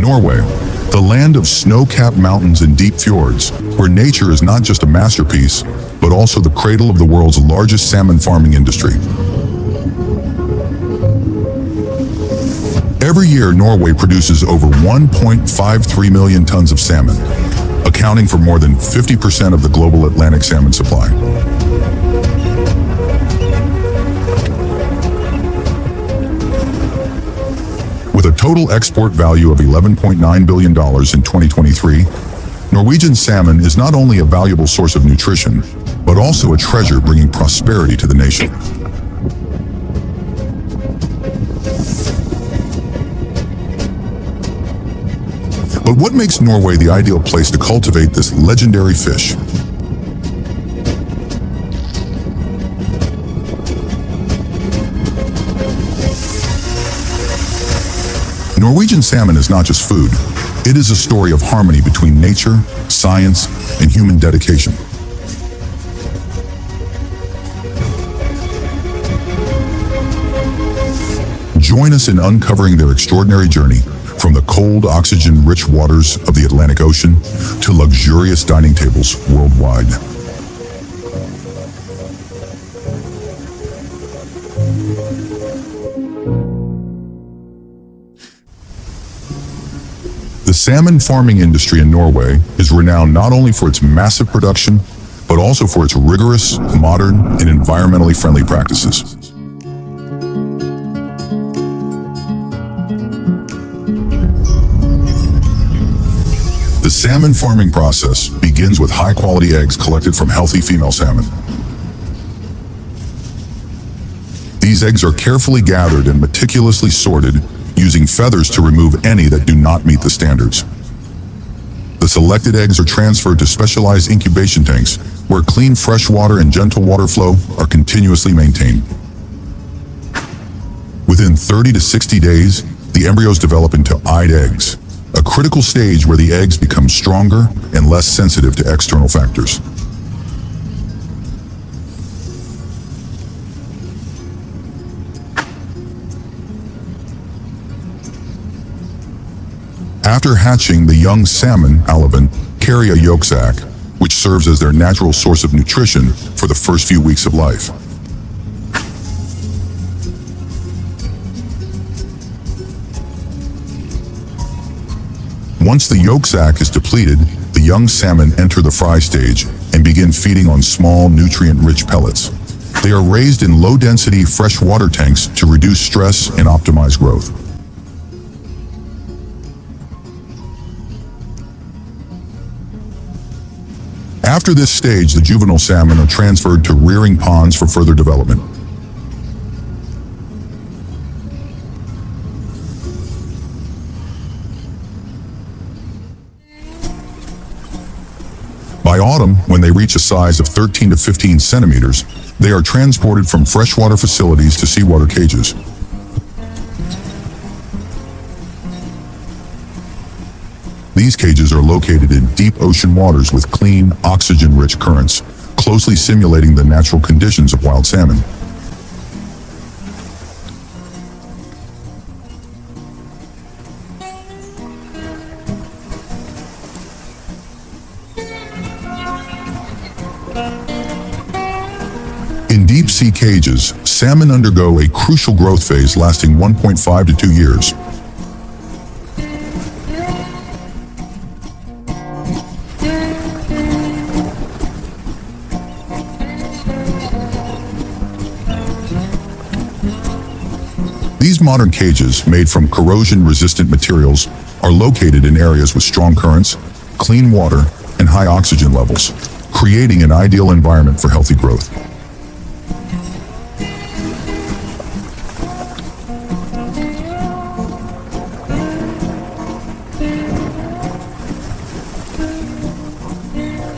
Norway, the land of snow-capped mountains and deep fjords, where nature is not just a masterpiece, but also the cradle of the world's largest salmon farming industry. Every year, Norway produces over 1.53 million tons of salmon, accounting for more than 50% of the global Atlantic salmon supply. With a total export value of $11.9 billion in 2023, Norwegian salmon is not only a valuable source of nutrition, but also a treasure bringing prosperity to the nation. But what makes Norway the ideal place to cultivate this legendary fish? Norwegian salmon is not just food. It is a story of harmony between nature, science, and human dedication. Join us in uncovering their extraordinary journey from the cold, oxygen-rich waters of the Atlantic Ocean to luxurious dining tables worldwide. The salmon farming industry in Norway is renowned not only for its massive production, but also for its rigorous, modern, and environmentally friendly practices. The salmon farming process begins with high-quality eggs collected from healthy female salmon. These eggs are carefully gathered and meticulously sorted, using feathers to remove any that do not meet the standards. The selected eggs are transferred to specialized incubation tanks, where clean fresh water and gentle water flow are continuously maintained. Within 30 to 60 days, the embryos develop into eyed eggs, a critical stage where the eggs become stronger and less sensitive to external factors. After hatching, the young salmon, alevin, carry a yolk sac, which serves as their natural source of nutrition for the first few weeks of life. Once the yolk sac is depleted, the young salmon enter the fry stage and begin feeding on small, nutrient-rich pellets. They are raised in low-density freshwater tanks to reduce stress and optimize growth. After this stage, the juvenile salmon are transferred to rearing ponds for further development. By autumn, when they reach a size of 13 to 15 centimeters, they are transported from freshwater facilities to seawater cages. These cages are located in deep ocean waters with clean, oxygen-rich currents, closely simulating the natural conditions of wild salmon. In deep-sea cages, salmon undergo a crucial growth phase lasting 1.5 to 2 years. These modern cages, made from corrosion-resistant materials, are located in areas with strong currents, clean water, and high oxygen levels, creating an ideal environment for healthy growth.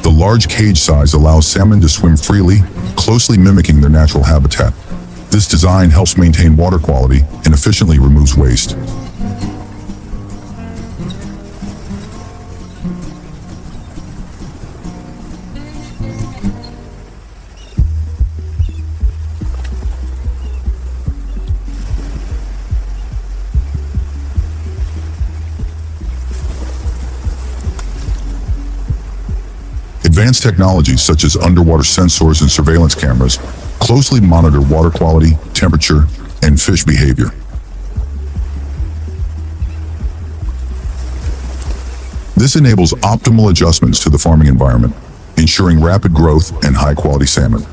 The large cage size allows salmon to swim freely, closely mimicking their natural habitat. This design helps maintain water quality and efficiently removes waste. Advanced technologies such as underwater sensors and surveillance cameras closely monitor water quality, temperature, and fish behavior. This enables optimal adjustments to the farming environment, ensuring rapid growth and high-quality salmon.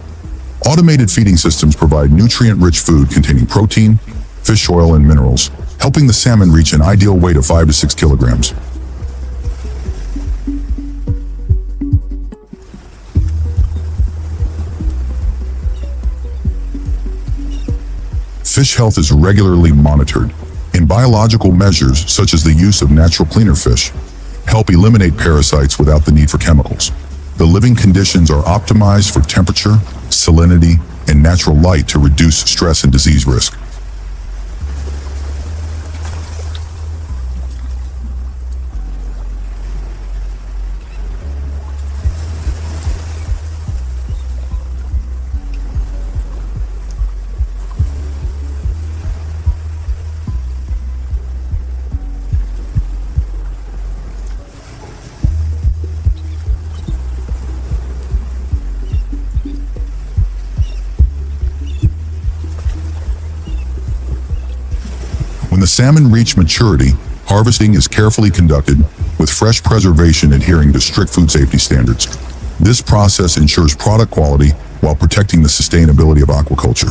Automated feeding systems provide nutrient-rich food containing protein, fish oil, and minerals, helping the salmon reach an ideal weight of 5 to 6 kilograms. Fish health is regularly monitored, and biological measures such as the use of natural cleaner fish help eliminate parasites without the need for chemicals. The living conditions are optimized for temperature, salinity, and natural light to reduce stress and disease risk. When the salmon reach maturity, harvesting is carefully conducted, with fresh preservation adhering to strict food safety standards. This process ensures product quality while protecting the sustainability of aquaculture,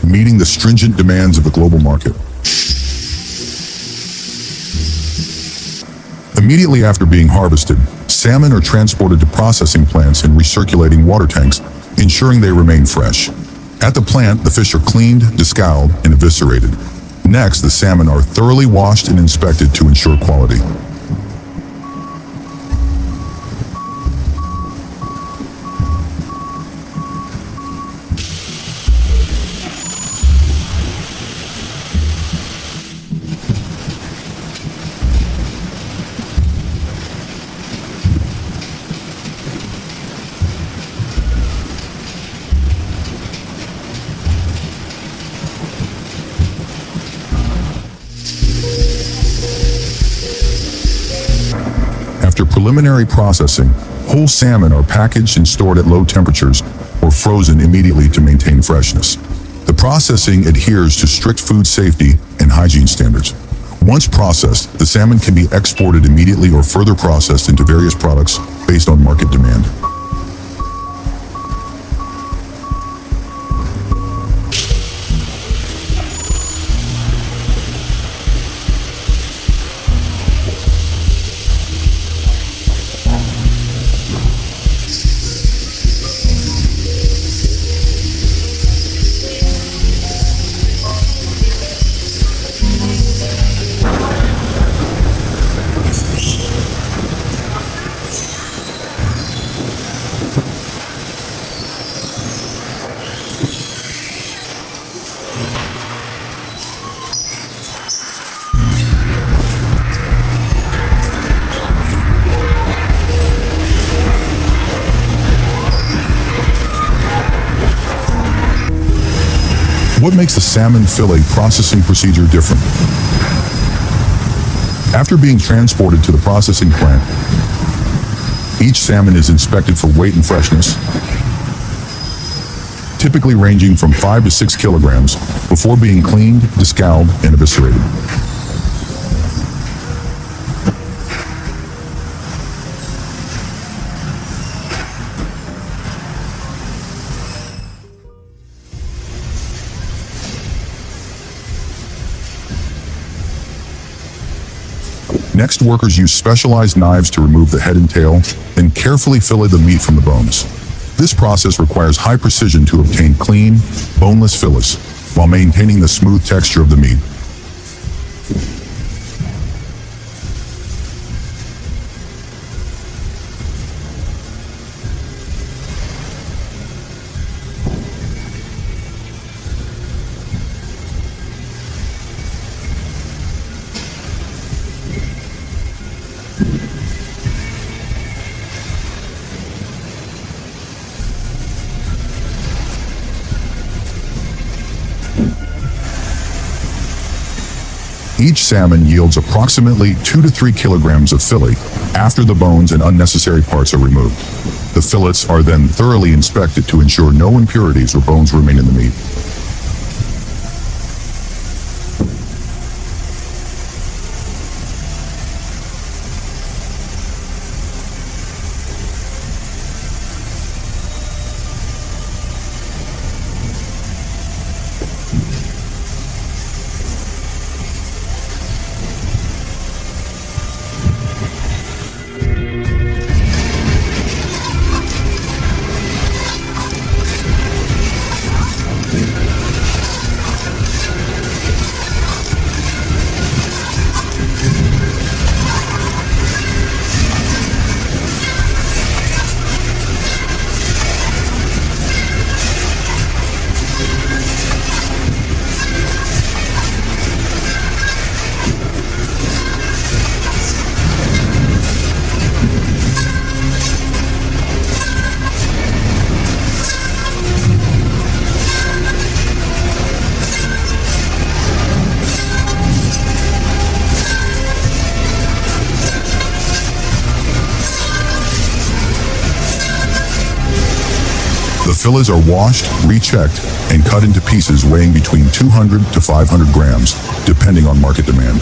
meeting the stringent demands of the global market. Immediately after being harvested, salmon are transported to processing plants and recirculating water tanks, ensuring they remain fresh. At the plant, the fish are cleaned, descaled, and eviscerated. Next, the salmon are thoroughly washed and inspected to ensure quality. After preliminary processing, whole salmon are packaged and stored at low temperatures or frozen immediately to maintain freshness. The processing adheres to strict food safety and hygiene standards. Once processed, the salmon can be exported immediately or further processed into various products based on market demand. What makes the salmon fillet processing procedure different? After being transported to the processing plant, each salmon is inspected for weight and freshness, typically ranging from 5 to 6 kilograms, before being cleaned, descaled, and eviscerated. Next, workers use specialized knives to remove the head and tail, then carefully fillet the meat from the bones. This process requires high precision to obtain clean, boneless fillets, while maintaining the smooth texture of the meat. Each salmon yields approximately 2 to 3 kilograms of fillet after the bones and unnecessary parts are removed. The fillets are then thoroughly inspected to ensure no impurities or bones remain in the meat. The fillets are washed, rechecked, and cut into pieces weighing between 200 to 500 grams, depending on market demand.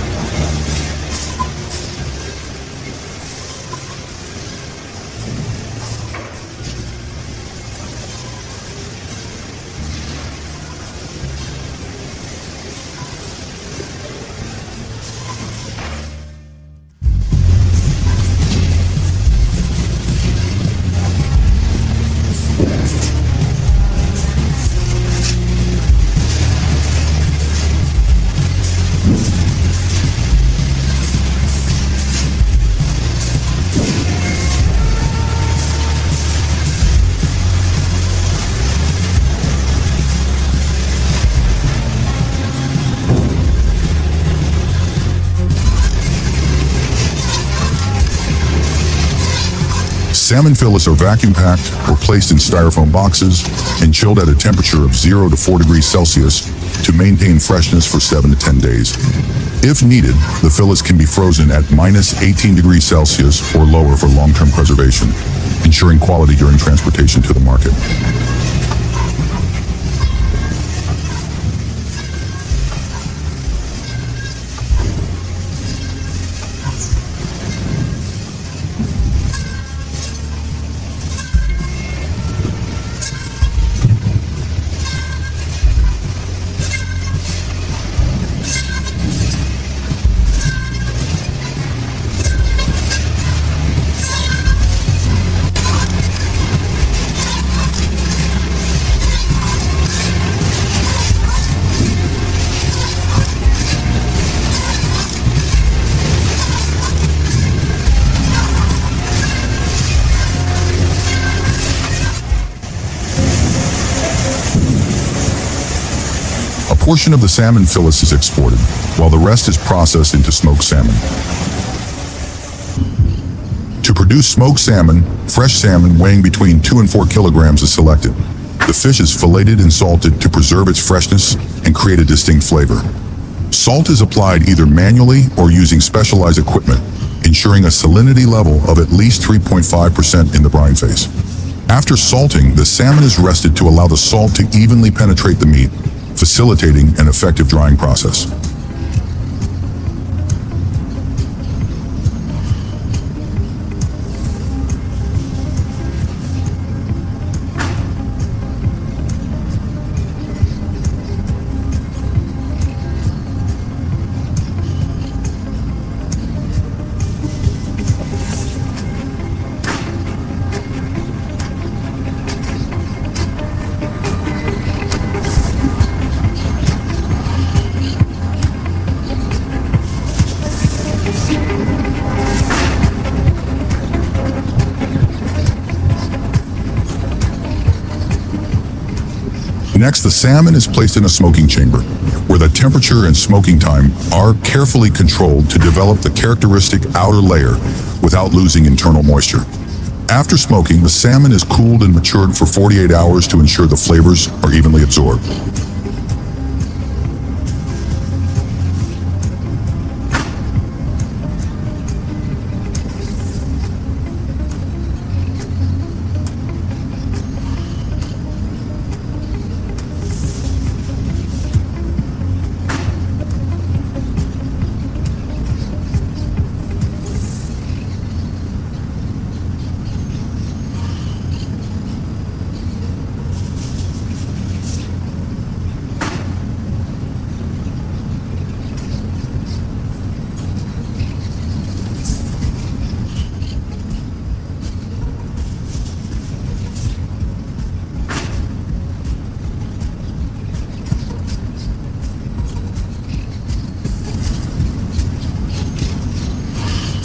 Salmon fillets are vacuum packed or placed in styrofoam boxes and chilled at a temperature of 0 to 4 degrees Celsius to maintain freshness for 7 to 10 days. If needed, the fillets can be frozen at minus 18 degrees Celsius or lower for long-term preservation, ensuring quality during transportation to the market. A portion of the salmon fillets is exported, while the rest is processed into smoked salmon. To produce smoked salmon, fresh salmon weighing between 2 and 4 kilograms is selected. The fish is filleted and salted to preserve its freshness and create a distinct flavor. Salt is applied either manually or using specialized equipment, ensuring a salinity level of at least 3.5% in the brine phase. After salting, the salmon is rested to allow the salt to evenly penetrate the meat, facilitating an effective drying process. Next, the salmon is placed in a smoking chamber, where the temperature and smoking time are carefully controlled to develop the characteristic outer layer without losing internal moisture. After smoking, the salmon is cooled and matured for 48 hours to ensure the flavors are evenly absorbed.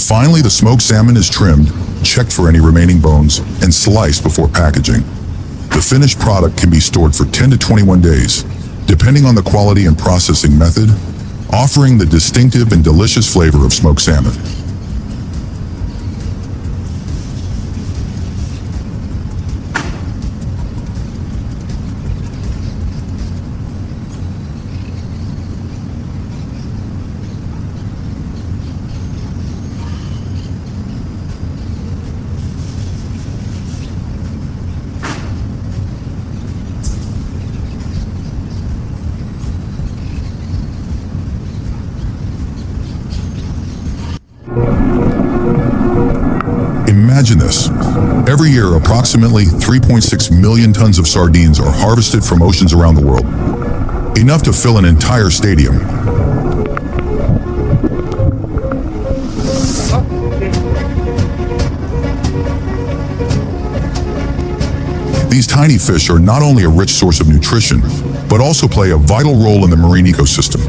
Finally, the smoked salmon is trimmed, checked for any remaining bones, and sliced before packaging. The finished product can be stored for 10 to 21 days, depending on the quality and processing method, offering the distinctive and delicious flavor of smoked salmon. Imagine this. Every year, approximately 3.6 million tons of sardines are harvested from oceans around the world, enough to fill an entire stadium. These tiny fish are not only a rich source of nutrition, but also play a vital role in the marine ecosystem.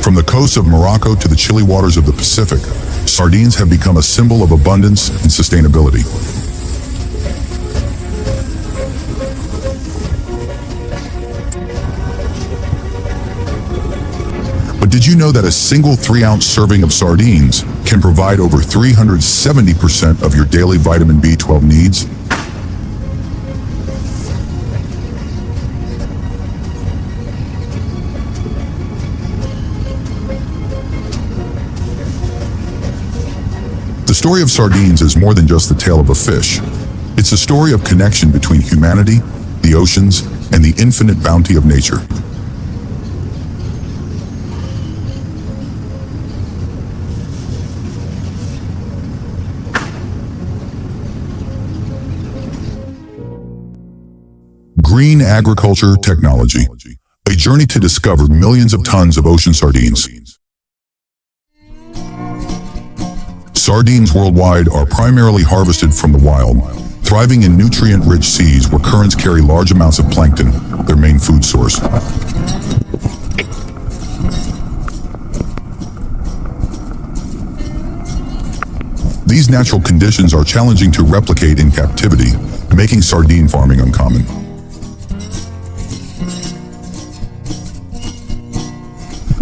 From the coasts of Morocco to the chilly waters of the Pacific, sardines have become a symbol of abundance and sustainability. But did you know that a single 3-ounce serving of sardines can provide over 370% of your daily vitamin B12 needs? The story of sardines is more than just the tale of a fish. It's a story of connection between humanity, the oceans, and the infinite bounty of nature. Green agriculture technology, a journey to discover millions of tons of ocean sardines. Sardines worldwide are primarily harvested from the wild, thriving in nutrient-rich seas where currents carry large amounts of plankton, their main food source. These natural conditions are challenging to replicate in captivity, making sardine farming uncommon.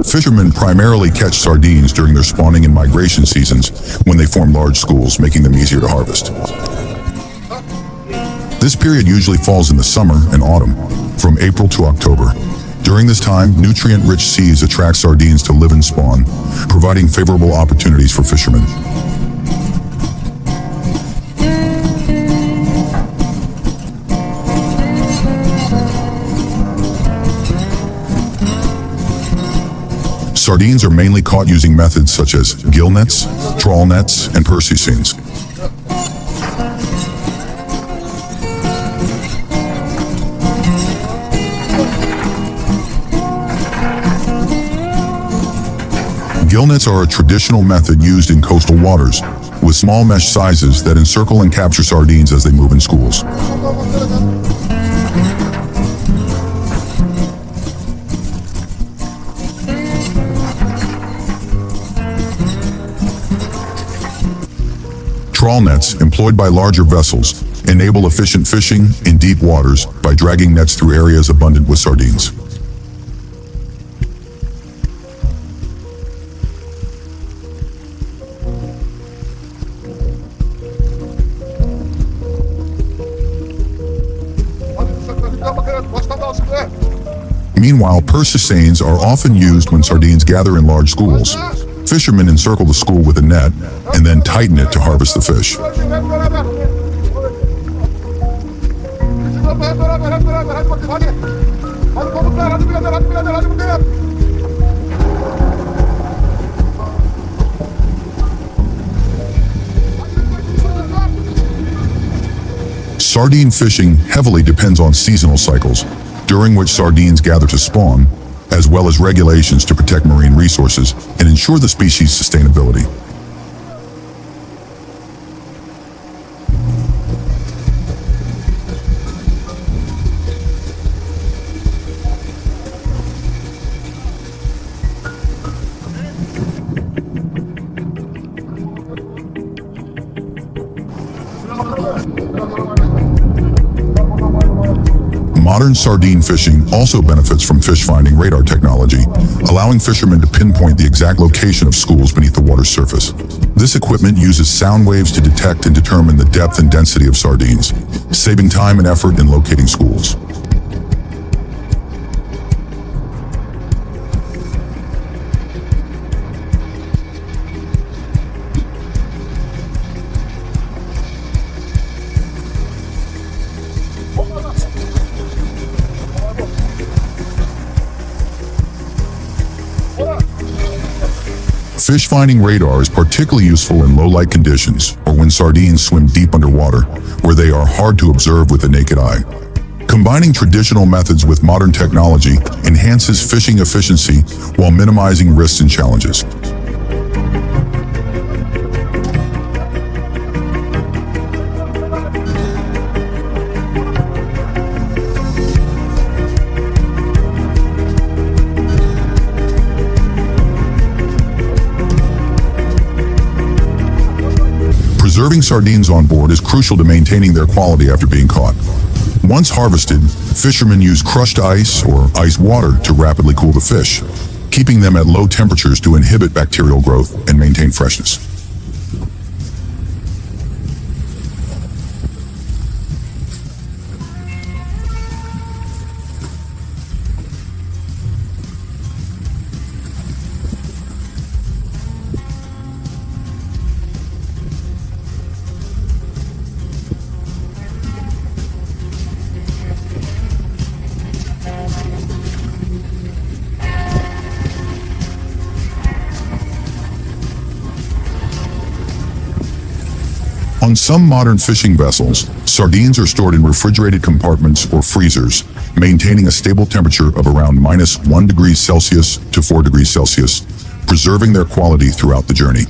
Fishermen primarily catch sardines during their spawning and migration seasons when they form large schools, making them easier to harvest. This period usually falls in the summer and autumn, from April to October. During this time, nutrient-rich seas attract sardines to live and spawn, providing favorable opportunities for fishermen. Sardines are mainly caught using methods such as gill nets, trawl nets, and Percy seines. Gill nets are a traditional method used in coastal waters, with small mesh sizes that encircle and capture sardines as they move in schools. Trawl nets, employed by larger vessels, enable efficient fishing in deep waters by dragging nets through areas abundant with sardines. Meanwhile, Percy seines are often used when sardines gather in large schools. Fishermen encircle the school with a net and then tighten it to harvest the fish. Sardine fishing heavily depends on seasonal cycles, during which sardines gather to spawn, as well as regulations to protect marine resources and ensure the species' sustainability. Modern sardine fishing also benefits from fish-finding radar technology, allowing fishermen to pinpoint the exact location of schools beneath the water's surface. This equipment uses sound waves to detect and determine the depth and density of sardines, saving time and effort in locating schools. Fish finding radar is particularly useful in low-light conditions or when sardines swim deep underwater, where they are hard to observe with the naked eye. Combining traditional methods with modern technology enhances fishing efficiency while minimizing risks and challenges. Preserving sardines on board is crucial to maintaining their quality after being caught. Once harvested, fishermen use crushed ice or ice water to rapidly cool the fish, keeping them at low temperatures to inhibit bacterial growth and maintain freshness. On some modern fishing vessels, sardines are stored in refrigerated compartments or freezers, maintaining a stable temperature of around -1 degree Celsius to 4 degrees Celsius, preserving their quality throughout the journey.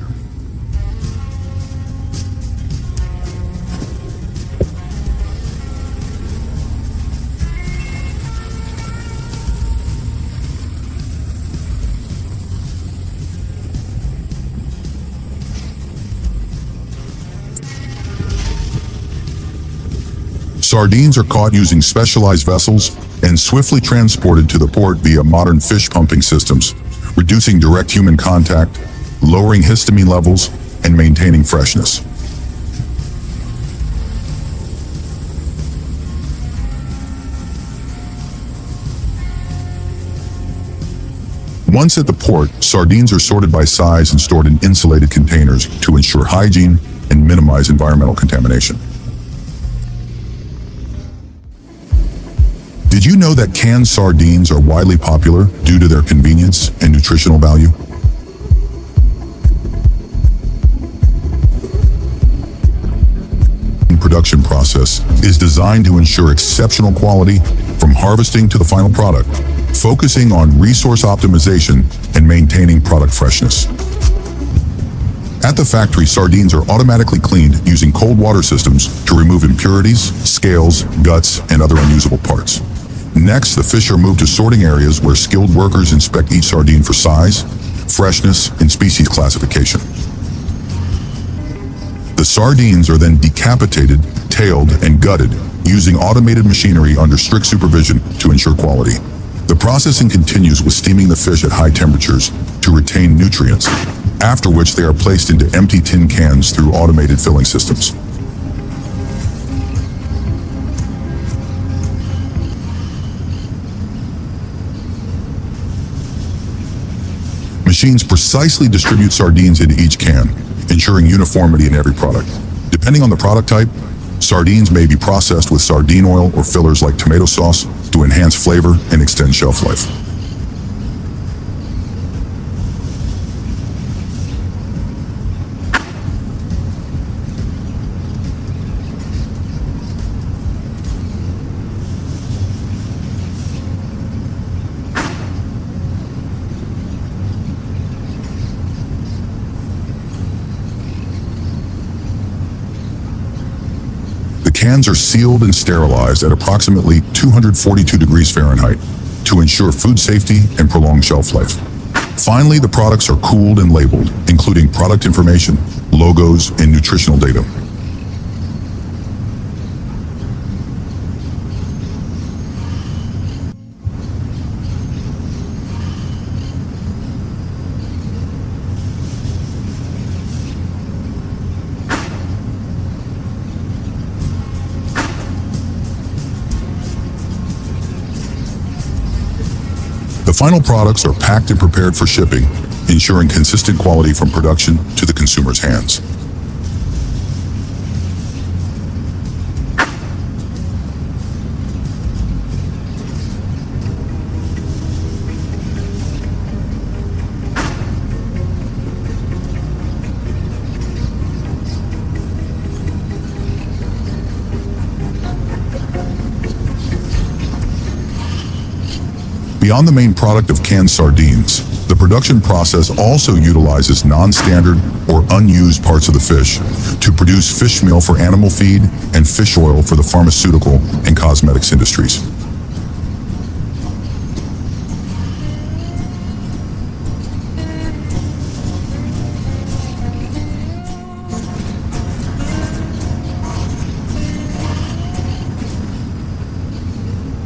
Sardines are caught using specialized vessels and swiftly transported to the port via modern fish pumping systems, reducing direct human contact, lowering histamine levels, and maintaining freshness. Once at the port, sardines are sorted by size and stored in insulated containers to ensure hygiene and minimize environmental contamination. Did you know that canned sardines are widely popular due to their convenience and nutritional value? The production process is designed to ensure exceptional quality from harvesting to the final product, focusing on resource optimization and maintaining product freshness. At the factory, sardines are automatically cleaned using cold water systems to remove impurities, scales, guts, and other unusable parts. Next, the fish are moved to sorting areas where skilled workers inspect each sardine for size, freshness, and species classification. The sardines are then decapitated, tailed, and gutted using automated machinery under strict supervision to ensure quality. The processing continues with steaming the fish at high temperatures to retain nutrients, after which they are placed into empty tin cans through automated filling systems. Machines precisely distribute sardines into each can, ensuring uniformity in every product. Depending on the product type, sardines may be processed with sardine oil or fillers like tomato sauce to enhance flavor and extend shelf life. Cans are sealed and sterilized at approximately 242 degrees Fahrenheit to ensure food safety and prolonged shelf life. Finally, the products are cooled and labeled, including product information, logos, and nutritional data. The final products are packed and prepared for shipping, ensuring consistent quality from production to the consumer's hands. Beyond the main product of canned sardines, the production process also utilizes non-standard or unused parts of the fish to produce fish meal for animal feed and fish oil for the pharmaceutical and cosmetics industries.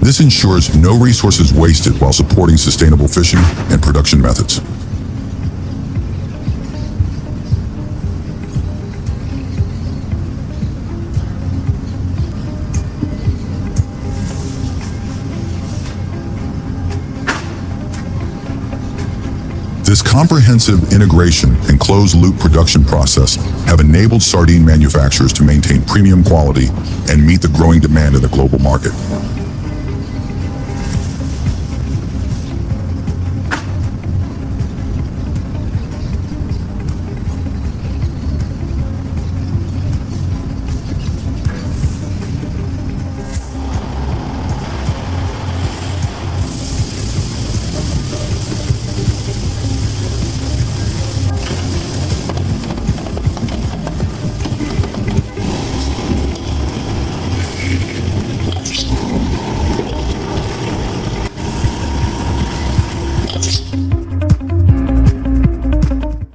This ensures no resources wasted while supporting sustainable fishing and production methods. This comprehensive integration and closed-loop production process have enabled sardine manufacturers to maintain premium quality and meet the growing demand in the global market.